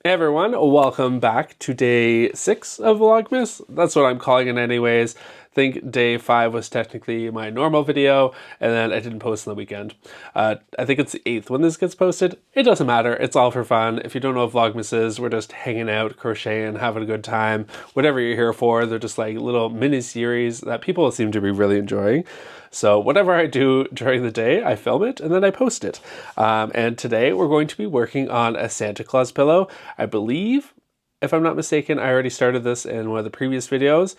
Hey everyone, welcome back to day 6 of Vlogmas. That's what I'm calling it anyways. I think day 5 was technically my normal video, and then I didn't post on the weekend. I think it's the 8th when this gets posted. It doesn't matter, it's all for fun. If you don't know what Vlogmas is, we're just hanging out, crocheting, having a good time. Whatever you're here for, they're just like little mini-series that people seem to be really enjoying. So whatever I do during the day, I film it and then I post it. And today we're going to be working on a Santa Claus pillow. I believe, if I'm not mistaken, I already started this in one of the previous videos.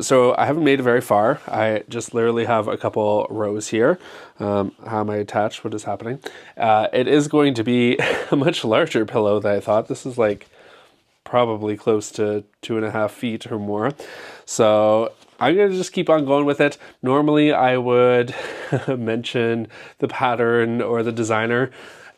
So I haven't made it very far. I just literally have a couple rows here. How am I attached? What is happening? It is going to be a much larger pillow than I thought. This is like probably close to 2.5 feet or more. So I'm going to just keep on going with it. Normally I would mention the pattern or the designer.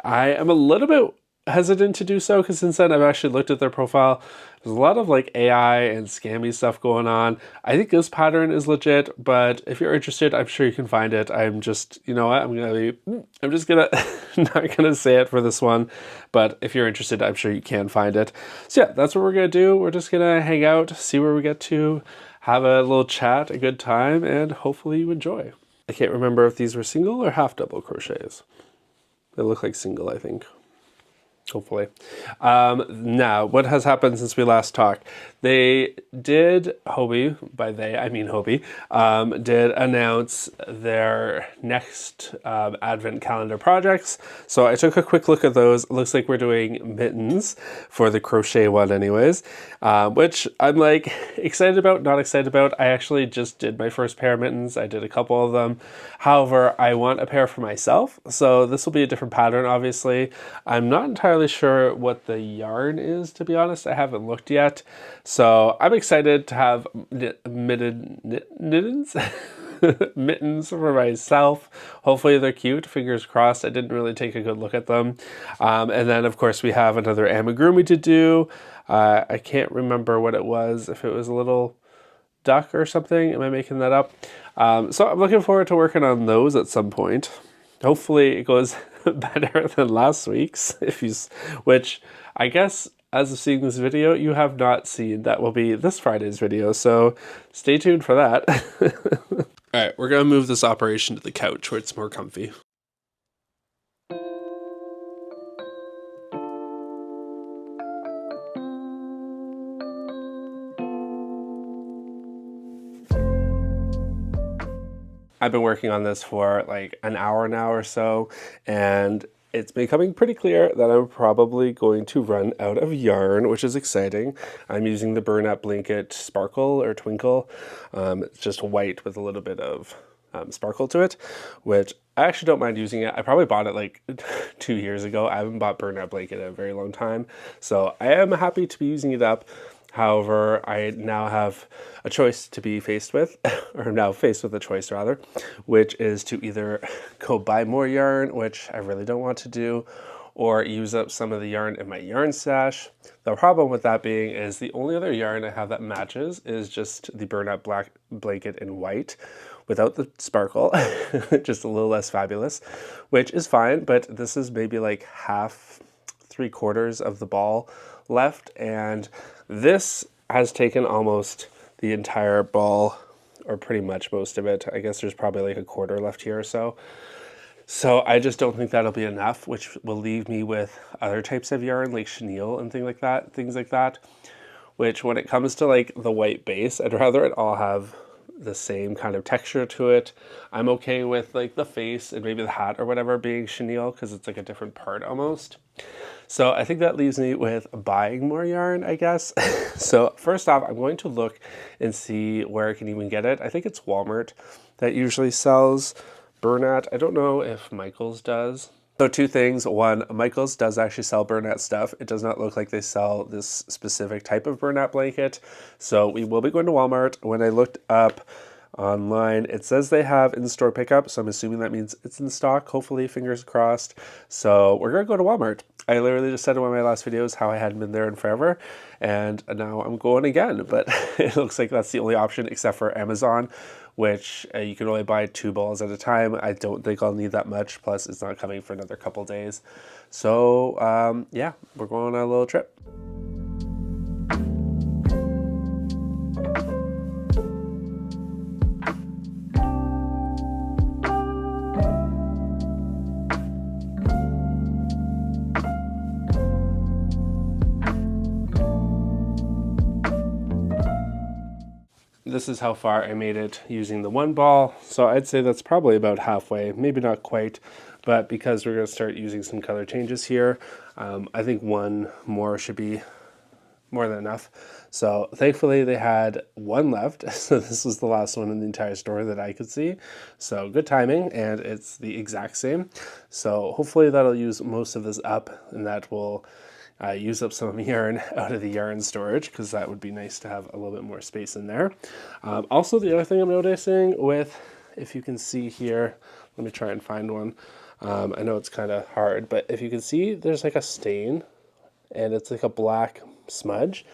I am a little bit hesitant to do so because since then I've actually looked at their profile. There's a lot of like AI and scammy stuff going on. I think this pattern is legit, but if you're interested, I'm sure you can find it. I'm just, you know what, I'm just gonna not gonna say it for this one, but if you're interested, I'm sure you can find it. So yeah, that's what we're gonna do. We're just gonna hang out, see where we get to, have a little chat, a good time, and hopefully you enjoy. I can't remember if these were single or half double crochets. They look like single, I think. Hopefully. Now, what has happened since we last talked? They did, Hobie, by they I mean Hobie, did announce their next advent calendar projects. So I took a quick look at those. It looks like we're doing mittens for the crochet one anyways, which I'm like excited about, not excited about. I actually just did my first pair of mittens. I did a couple of them. However, I want a pair for myself. So this will be a different pattern, obviously. I'm not entirely sure what the yarn is, to be honest. I haven't looked yet. So I'm excited to have mittens mittens for myself. Hopefully they're cute. Fingers crossed. I didn't really take a good look at them. And then of course we have another amigurumi to do. I can't remember what it was. If it was a little duck or something. Am I making that up? So I'm looking forward to working on those at some point. Hopefully it goes better than last week's, which I guess as of seeing this video, you have not seen. That will be this Friday's video, so stay tuned for that. All right, we're gonna move this operation to the couch where it's more comfy. I've been working on this for like an hour now or so, and it's becoming pretty clear that I'm probably going to run out of yarn, which is exciting. I'm using the Burlap Blanket Sparkle or Twinkle. It's just white with a little bit of sparkle to it, which I actually don't mind using it. I probably bought it like 2 years ago. I haven't bought Burlap Blanket in a very long time, so I am happy to be using it up. However, I now have a choice to be faced with, or now faced with a choice rather, which is to either go buy more yarn, which I really don't want to do, or use up some of the yarn in my yarn stash. The problem with that being is the only other yarn I have that matches is just the Burlap Blanket in white without the sparkle, just a little less fabulous, which is fine, but this is maybe like half, 3/4 of the ball left, and this has taken almost the entire ball, or pretty much most of it. I guess there's probably like a quarter left here or so. So I just don't think that'll be enough, which will leave me with other types of yarn like chenille and things like that, which when it comes to like the white base, I'd rather it all have the same kind of texture to it. I'm okay with like the face and maybe the hat or whatever being chenille because it's like a different part almost. So I think that leaves me with buying more yarn, I guess. So first off, I'm going to look and see where I can even get it. I think it's Walmart that usually sells Bernat. I don't know if Michael's does. So two things. One, Michael's does actually sell Bernat stuff. It does not look like they sell this specific type of Bernat blanket. So we will be going to Walmart. When I looked up online, it says they have in-store pickup, so I'm assuming that means it's in stock, hopefully, fingers crossed. So we're gonna go to Walmart. I literally just said in one of my last videos how I hadn't been there in forever, and now I'm going again, but it looks like that's the only option except for Amazon, which you can only buy 2 balls at a time. I don't think I'll need that much, plus it's not coming for another couple days. So yeah, we're going on a little trip. this is how far I made it using the one ball. So I'd say that's probably about halfway, maybe not quite, but because we're going to start using some color changes here, I think one more should be more than enough. So thankfully they had one left. So this was the last one in the entire store that I could see. So good timing, and it's the exact same. So hopefully that'll use most of this up, and that will use up some yarn out of the yarn storage, because that would be nice to have a little bit more space in there. Also, the other thing I'm noticing with, if you can see here, let me try and find one. I know it's kind of hard, but if you can see, there's like a stain, and it's like a black smudge,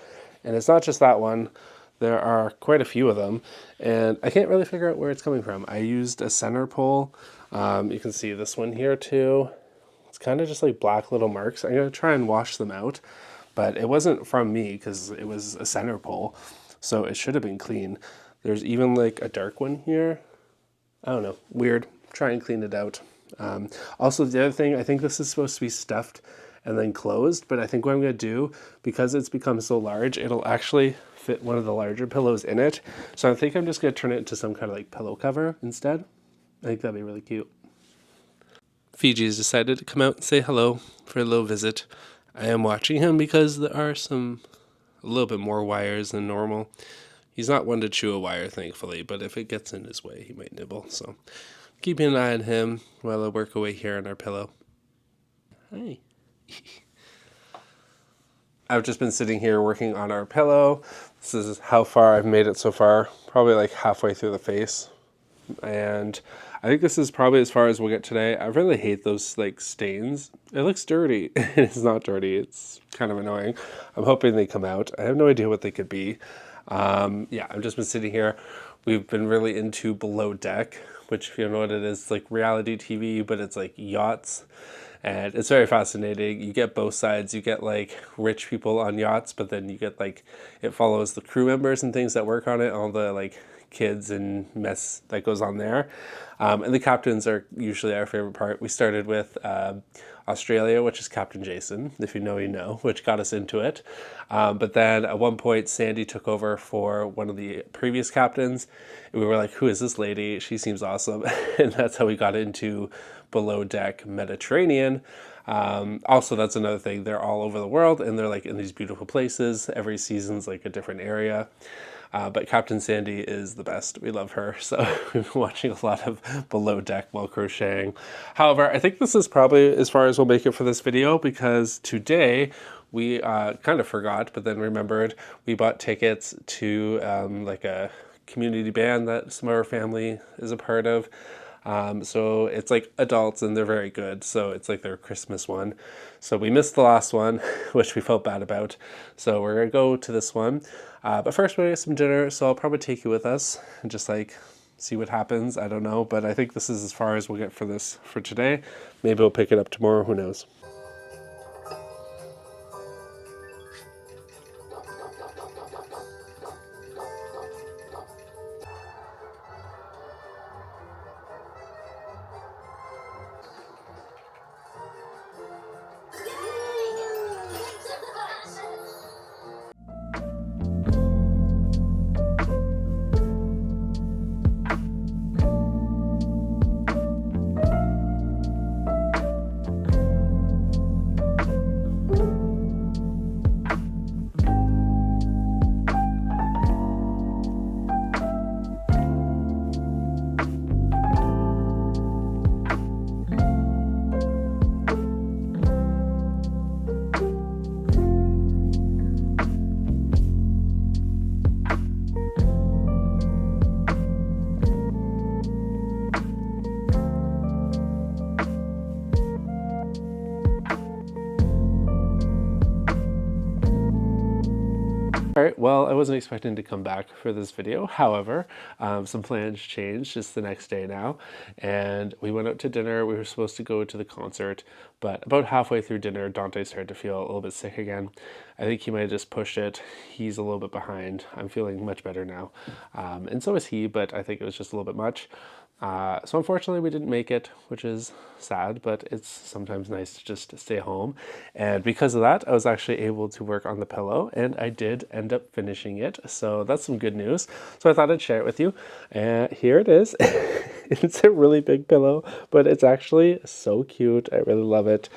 and it's not just that one. There are quite a few of them, and I can't really figure out where it's coming from. I used a center pole. You can see this one here too. It's kind of just like black little marks. I'm going to try and wash them out, but it wasn't from me because it was a center pole, so it should have been clean. There's even like a dark one here. I don't know, weird. Try and clean it out. Also, the other thing, I think this is supposed to be stuffed and then closed, but I think what I'm going to do, because it's become so large, it'll actually fit one of the larger pillows in it. So I think I'm just going to turn it into some kind of like pillow cover instead. I think that'd be really cute. Fiji's decided to come out and say hello for a little visit. I am watching him because there are a little bit more wires than normal. He's not one to chew a wire, thankfully, but if it gets in his way, he might nibble. So keeping an eye on him while I work away here on our pillow. Hi. I've just been sitting here working on our pillow. This is how far I've made it so far, probably like halfway through the face. And I think this is probably as far as we'll get today. I really hate those like stains. It looks dirty. It's not dirty. It's kind of annoying. I'm hoping they come out. I have no idea what they could be. Yeah, I've just been sitting here. We've been really into Below Deck, which, if you know what it is, it's like reality TV, but it's like yachts. And it's very fascinating. You get both sides. You get like rich people on yachts, but then you get like, it follows the crew members and things that work on it, all the like kids and mess that goes on there. And the captains are usually our favorite part. We started with Australia, which is Captain Jason, if you know, you know, which got us into it. But then at one point, Sandy took over for one of the previous captains. And we were like, who is this lady? She seems awesome. And that's how we got into Below Deck Mediterranean. Also, that's another thing. They're all over the world, and they're like in these beautiful places. Every season's like a different area. But Captain Sandy is the best. We love her. So we've been watching a lot of Below Deck while crocheting. However, I think this is probably as far as we'll make it for this video, because today we kind of forgot, but then remembered, we bought tickets to like a community band that some of our family is a part of. So it's like adults, and they're very good. So it's like their Christmas one. So we missed the last one, which we felt bad about. So we're going to go to this one. But first we're going to get some dinner. So I'll probably take you with us and just like see what happens. I don't know, but I think this is as far as we'll get for this for today. Maybe we'll pick it up tomorrow. Who knows? All right, well, I wasn't expecting to come back for this video. However, some plans changed just the next day now, and we went out to dinner. We were supposed to go to the concert, but about halfway through dinner, Dante started to feel a little bit sick again. I think he might have just pushed it. He's a little bit behind. I'm feeling much better now, and so is he, but I think it was just a little bit much. So unfortunately we didn't make it, which is sad, but it's sometimes nice to just stay home. And because of that, I was actually able to work on the pillow, and I did end up finishing it. So that's some good news. So I thought I'd share it with you. And here it is. It's a really big pillow, but it's actually so cute. I really love it.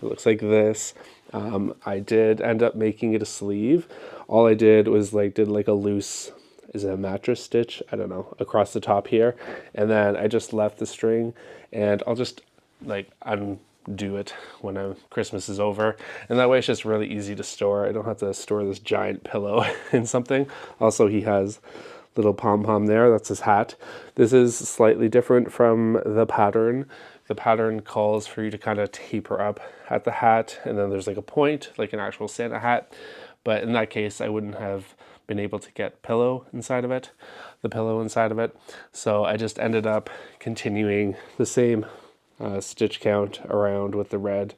It looks like this. I did end up making it a sleeve. All I did was did like a loose, is it a mattress stitch? I don't know, across the top here. And then I just left the string, and I'll just like undo it when Christmas is over. And that way it's just really easy to store. I don't have to store this giant pillow in something. Also, he has little pom-pom there. That's his hat. This is slightly different from the pattern. The pattern calls for you to kind of taper up at the hat, and then there's like a point, like an actual Santa hat. But in that case, I wouldn't have been able to get the pillow inside of it. So I just ended up continuing the same stitch count around with the red,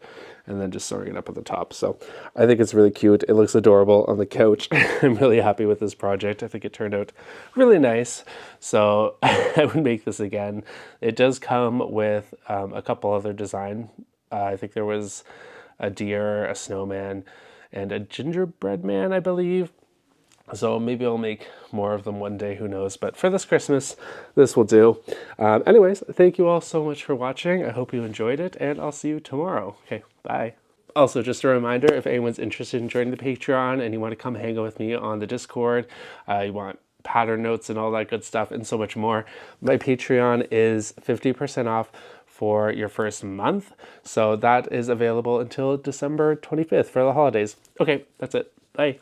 and then just sewing it up at the top. So I think it's really cute. It looks adorable on the couch. I'm really happy with this project. I think it turned out really nice. So I would make this again. It does come with a couple other design. I think there was a deer, a snowman, and a gingerbread man, I believe. So maybe I'll make more of them one day, who knows. But for this Christmas, this will do. Anyways, thank you all so much for watching. I hope you enjoyed it, and I'll see you tomorrow. Okay, bye. Also, just a reminder, if anyone's interested in joining the Patreon and you want to come hang out with me on the Discord, you want pattern notes and all that good stuff and so much more, my Patreon is 50% off for your first month. So that is available until December 25th for the holidays. Okay, that's it. Bye.